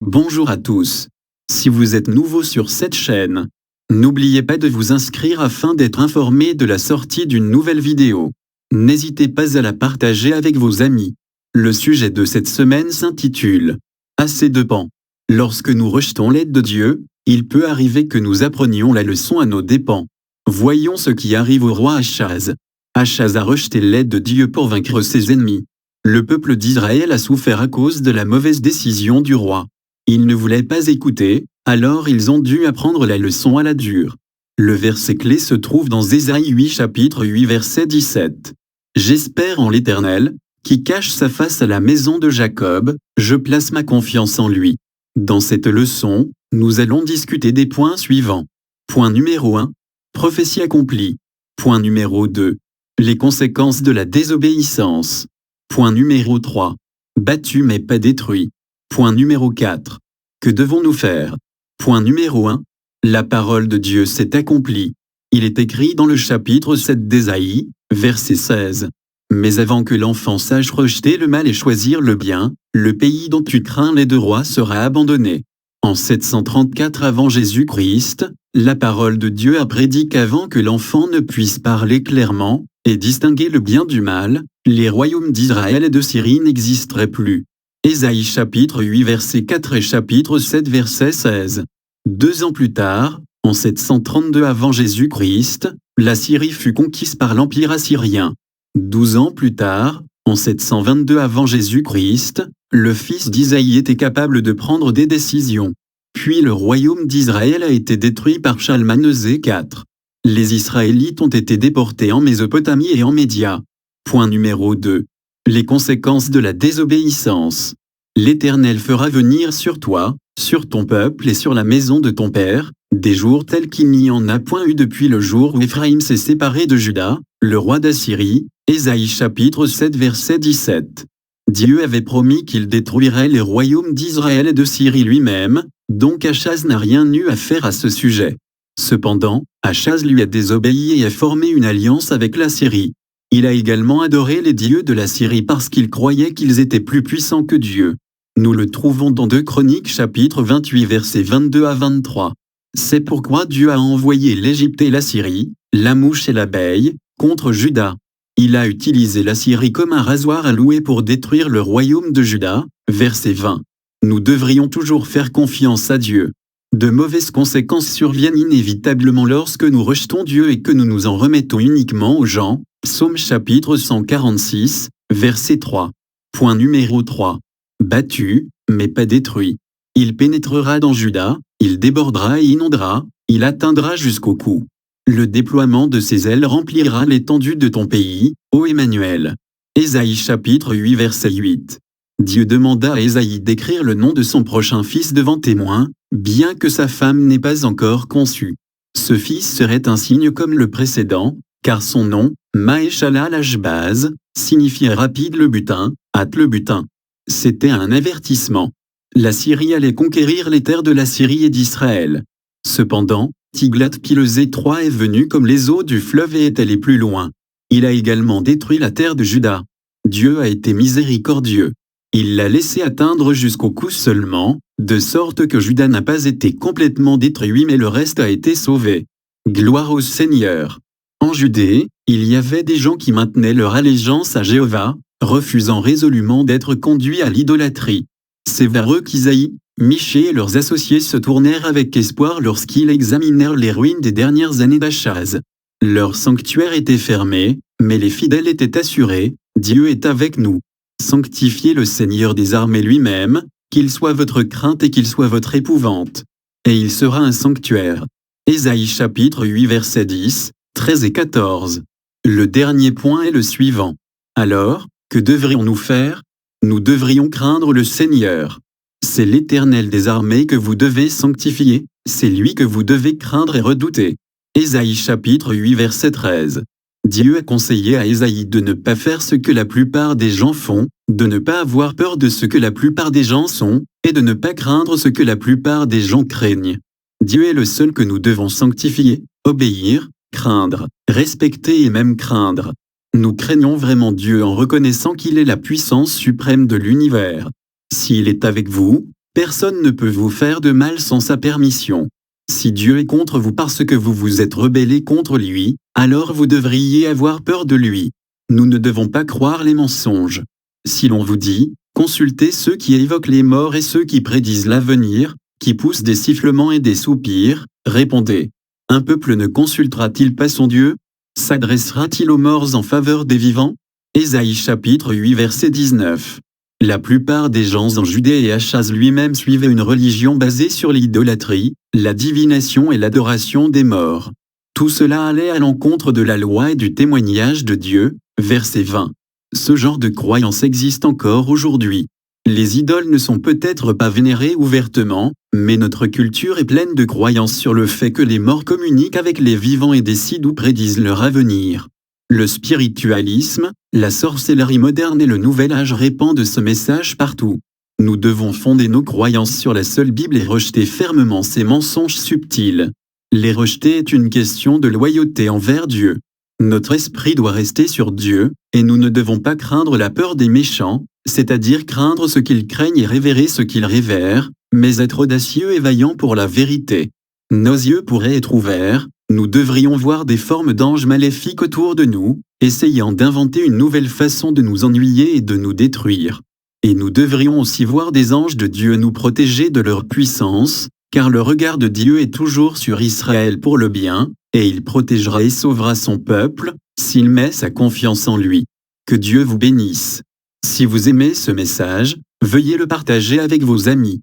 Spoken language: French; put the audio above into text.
Bonjour à tous. Si vous êtes nouveau sur cette chaîne, n'oubliez pas de vous inscrire afin d'être informé de la sortie d'une nouvelle vidéo. N'hésitez pas à la partager avec vos amis. Le sujet de cette semaine s'intitule « Assez de pans ». Lorsque nous rejetons l'aide de Dieu, il peut arriver que nous apprenions la leçon à nos dépens. Voyons ce qui arrive au roi Achaz. Achaz a rejeté l'aide de Dieu pour vaincre ses ennemis. Le peuple d'Israël a souffert à cause de la mauvaise décision du roi. Ils ne voulaient pas écouter, alors ils ont dû apprendre la leçon à la dure. Le verset clé se trouve dans Ésaïe 8 chapitre 8 verset 17. J'espère en l'Éternel, qui cache sa face à la maison de Jacob, je place ma confiance en lui. Dans cette leçon, nous allons discuter des points suivants. Point numéro 1. Prophétie accomplie. Point numéro 2. Les conséquences de la désobéissance. Point numéro 3. Battu mais pas détruit. Point numéro 4. Que devons-nous faire? Point numéro 1. La parole de Dieu s'est accomplie. Il est écrit dans le chapitre 7 d'Ésaïe, verset 16. Mais avant que l'enfant sache rejeter le mal et choisir le bien, le pays dont tu crains les deux rois sera abandonné. En 734 avant Jésus-Christ, la parole de Dieu a prédit qu'avant que l'enfant ne puisse parler clairement et distinguer le bien du mal, les royaumes d'Israël et de Syrie n'existeraient plus. Ésaïe chapitre 8 verset 4 et chapitre 7 verset 16. 2 ans plus tard, en 732 avant Jésus-Christ, la Syrie fut conquise par l'Empire assyrien. 12 ans plus tard, en 722 avant Jésus-Christ, le fils d'Isaïe était capable de prendre des décisions. Puis le royaume d'Israël a été détruit par Shalmaneser IV. Les Israélites ont été déportés en Mésopotamie et en Média. Point numéro 2. Les conséquences de la désobéissance. L'Éternel fera venir sur toi, sur ton peuple et sur la maison de ton père, des jours tels qu'il n'y en a point eu depuis le jour où Éphraïm s'est séparé de Juda, le roi d'Assyrie. Ésaïe chapitre 7 verset 17. Dieu avait promis qu'il détruirait les royaumes d'Israël et de Syrie lui-même, donc Achaz n'a rien eu à faire à ce sujet. Cependant, Achaz lui a désobéi et a formé une alliance avec la Syrie. Il a également adoré les dieux de la Syrie parce qu'il croyait qu'ils étaient plus puissants que Dieu. Nous le trouvons dans 2 Chroniques chapitre 28 versets 22 à 23. C'est pourquoi Dieu a envoyé l'Égypte et la Syrie, la mouche et l'abeille, contre Juda. Il a utilisé la Syrie comme un rasoir à louer pour détruire le royaume de Juda, verset 20. Nous devrions toujours faire confiance à Dieu. De mauvaises conséquences surviennent inévitablement lorsque nous rejetons Dieu et que nous nous en remettons uniquement aux gens. Psaume chapitre 146, verset 3. Point numéro 3. Battu, mais pas détruit. Il pénétrera dans Juda, il débordera et inondera, il atteindra jusqu'au cou. Le déploiement de ses ailes remplira l'étendue de ton pays, ô Emmanuel. Ésaïe chapitre 8 verset 8. Dieu demanda à Ésaïe d'écrire le nom de son prochain fils devant témoin, bien que sa femme n'ait pas encore conçu. Ce fils serait un signe comme le précédent, car son nom, Mahéchalal-Ashbaz, signifiait rapide le butin, hâte le butin. C'était un avertissement. La Syrie allait conquérir les terres de la Syrie et d'Israël. Cependant, Tiglath-Pilesé III est venu comme les eaux du fleuve et est allé plus loin. Il a également détruit la terre de Juda. Dieu a été miséricordieux. Il l'a laissé atteindre jusqu'au cou seulement, de sorte que Juda n'a pas été complètement détruit mais le reste a été sauvé. Gloire au Seigneur. En Judée, il y avait des gens qui maintenaient leur allégeance à Jéhovah, refusant résolument d'être conduits à l'idolâtrie. C'est vers eux qu'Isaïe, Michée et leurs associés se tournèrent avec espoir lorsqu'ils examinèrent les ruines des dernières années d'Achaz. Leur sanctuaire était fermé, mais les fidèles étaient assurés, Dieu est avec nous. Sanctifiez le Seigneur des armées lui-même, qu'il soit votre crainte et qu'il soit votre épouvante. Et il sera un sanctuaire. Ésaïe chapitre 8 verset 10, 13 et 14. Le dernier point est le suivant. Alors, que devrions-nous faire? Nous devrions craindre le Seigneur. C'est l'Éternel des armées que vous devez sanctifier, c'est lui que vous devez craindre et redouter. Ésaïe chapitre 8 verset 13. Dieu a conseillé à Ésaïe de ne pas faire ce que la plupart des gens font, de ne pas avoir peur de ce que la plupart des gens sont, et de ne pas craindre ce que la plupart des gens craignent. Dieu est le seul que nous devons sanctifier, obéir, craindre, respecter et même craindre. Nous craignons vraiment Dieu en reconnaissant qu'il est la puissance suprême de l'univers. S'il est avec vous, Personne ne peut vous faire de mal sans sa permission. Si Dieu est contre vous parce que vous vous êtes rebellé contre lui, alors vous devriez avoir peur de lui. Nous ne devons pas croire les mensonges. Si l'on vous dit, consultez ceux qui évoquent les morts et ceux qui prédisent l'avenir, qui poussent des sifflements et des soupirs, répondez. Un peuple ne consultera-t-il pas son Dieu? S'adressera-t-il aux morts en faveur des vivants? Ésaïe chapitre 8 verset 19. La plupart des gens en Judée et Achaz lui-même suivaient une religion basée sur l'idolâtrie, la divination et l'adoration des morts. Tout cela allait à l'encontre de la loi et du témoignage de Dieu, verset 20. Ce genre de croyance existe encore aujourd'hui. Les idoles ne sont peut-être pas vénérées ouvertement, mais notre culture est pleine de croyances sur le fait que les morts communiquent avec les vivants et décident ou prédisent leur avenir. Le spiritualisme, la sorcellerie moderne et le nouvel âge répandent ce message partout. Nous devons fonder nos croyances sur la seule Bible et rejeter fermement ces mensonges subtils. Les rejeter est une question de loyauté envers Dieu. Notre esprit doit rester sur Dieu, et nous ne devons pas craindre la peur des méchants, c'est-à-dire craindre ce qu'ils craignent et révérer ce qu'ils révèrent, mais être audacieux et vaillants pour la vérité. Nos yeux pourraient être ouverts, nous devrions voir des formes d'anges maléfiques autour de nous, essayant d'inventer une nouvelle façon de nous ennuyer et de nous détruire. Et nous devrions aussi voir des anges de Dieu nous protéger de leur puissance, car le regard de Dieu est toujours sur Israël pour le bien, et il protégera et sauvera son peuple, s'il met sa confiance en lui. Que Dieu vous bénisse. Si vous aimez ce message, veuillez le partager avec vos amis.